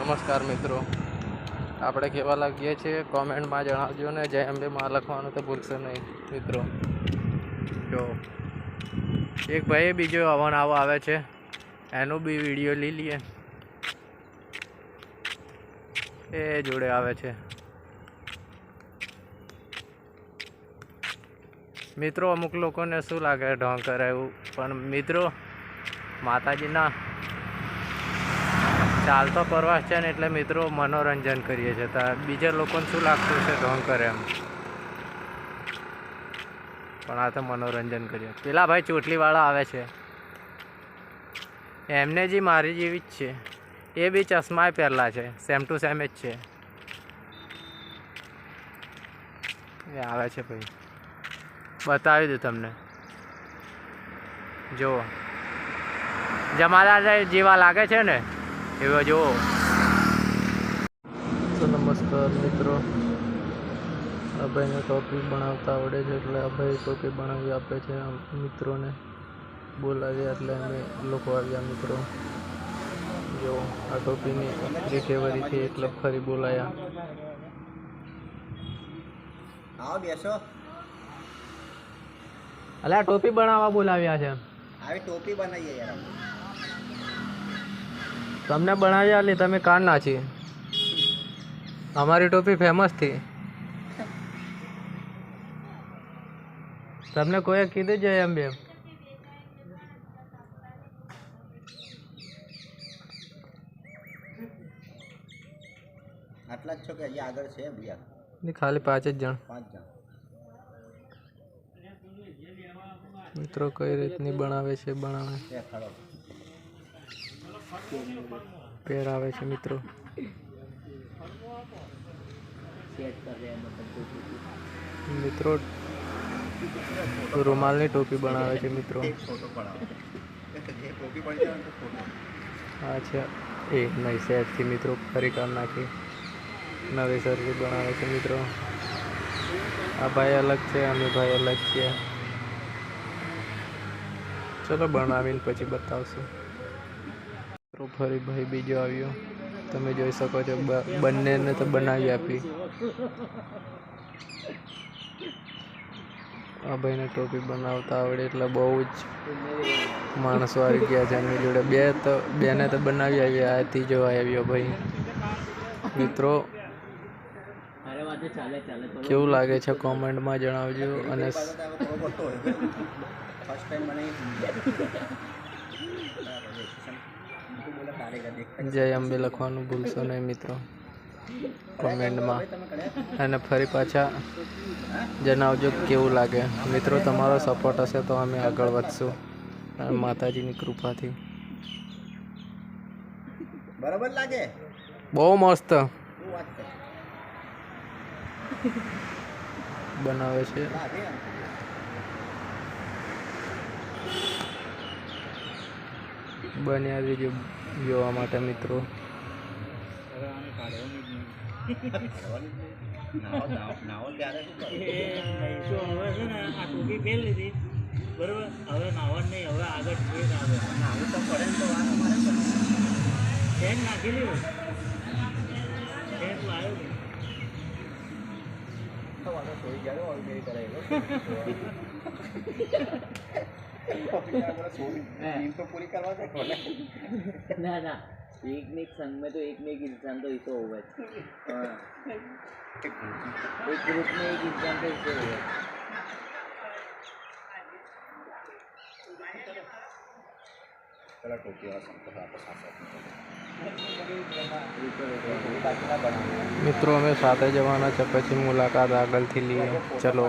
નમસ્કાર મિત્રો, આપણે કેવા લાગીએ છીએ કોમેન્ટમાં જણાવજો ને. જય અંબે માં લખવાનું તો ભૂલશો નહીં મિત્રો. જો એક ભાઈ બીજો અવન આવો આવે છે, એનો બી વિડીયો લઈ લઈએ. એ જોડે આવે છે મિત્રો. અમુક લોકોને શું લાગે ઢોંગ કરે એવું, પણ મિત્રો માતાજીના ચાલતો પ્રવાસ છે ને, એટલે મિત્રો મનોરંજન કરીએ છીએ. તો બીજા લોકોને શું લાગતું છે ઢોંગ કરે એમ, પણ આ તો મનોરંજન કરીએ. પેલા ભાઈ ચોટલીવાળા આવે છે, એમને જે મારી જેવી જ છે, એ બી ચશ્મા પહેરલા છે, સેમ ટુ સેમ જ છે. એ આવે છે ભાઈ, બતાવી દઉં તમને. જુઓ, જમાદાર જેવા લાગે છે ને એવો જુઓ. તો નમસ્કાર મિત્રો, આ ભાઈને ટોપી બનાવતા આવડે છે, એટલે આ ભાઈ ટોપી બનાવી આપે છે મિત્રોને. બોલાવ્યા એટલે અમે લોકો આવ્યા મિત્રો. જો આ ટોપીની રિકવરીથી એટલે ફરી બોલાયા. આવો બેસો. અલા ટોપી બનાવવા બોલાવ્યા છે. આવી ટોપી બનાવીએ યાર. તમને બનાવ્યા એટલે તમે કાન નાચી. અમારી ટોપી ફેમસ થઈ. તમને કોઈએ કીધું છે એમ બે? આટલા જ છો કે હજી આગળ છે બીજા? ખાલી 5 જ જણ. 5 જણ મિત્રો કઈ રીતની બનાવે છે, બનાવે પહેરાવે છે મિત્રો. મિત્રો રૂમાલની ટોપી બનાવે છે મિત્રો. હા છે એ નહીં સેટથી મિત્રો ફરી કામ નાખી નવેસરથી બનાવે છે મિત્રો. આ ભાઈ અલગ છે, અમે ભાઈ અલગ છીએ. ચલો બનાવીને પછી બતાવશું. મિત્રો ફરી ભાઈ બીજો આવ્યો, તમે જોઈ શકો છો. બંનેને તો બનાવી આપી. આ ભાઈને ટોપી બનાવતા આવડે એટલે બહુ જ માણસો આવી ગયા છે એમની જોડે. બેને તો બનાવી આવ્યા, આ ત્રીજો આવ્યો ભાઈ. મિત્રો કેવું લાગે છે કોમેન્ટમાં જણાવજો. અને જય અંબે લખવાનું ભૂલશો નહીં મિત્રો કોમેન્ટમાં. અને ફરી પાછા જણાવજો કેવું લાગે મિત્રો. તમારો સપોર્ટ હશે તો અમે આગળ વધશું માતાજીની કૃપાથી. બરાબર લાગે, બહુ મસ્ત બનાવે છે. બન્યા રહીજો જોવા માટે મિત્રો. નાવો ત્યારે શું હવે છે ને, આ ટોપી પહેરી લીધી બરાબર. હવે નાવાનું નહીં, હવે આગળ છે આવે નાવું તો પડે ને, તો વાત અમારે ચેન નાખી લીધું, ચેન લાવ્યો ને સોઈ ગયા મેરી કરાયેલો तो पूरी करवा दे ना ना, एक में एक संग में तो एक में एक इंसान तो ऐसा होगा. हाँ, एक ग्रुप में एक इंसान तो ऐसे होगा. चलो टोपी वाला संतोष आपको साथ મિત્રો અમે સાથે જવાના છે, પછી મુલાકાત આગળથી લઈએ. ચલો.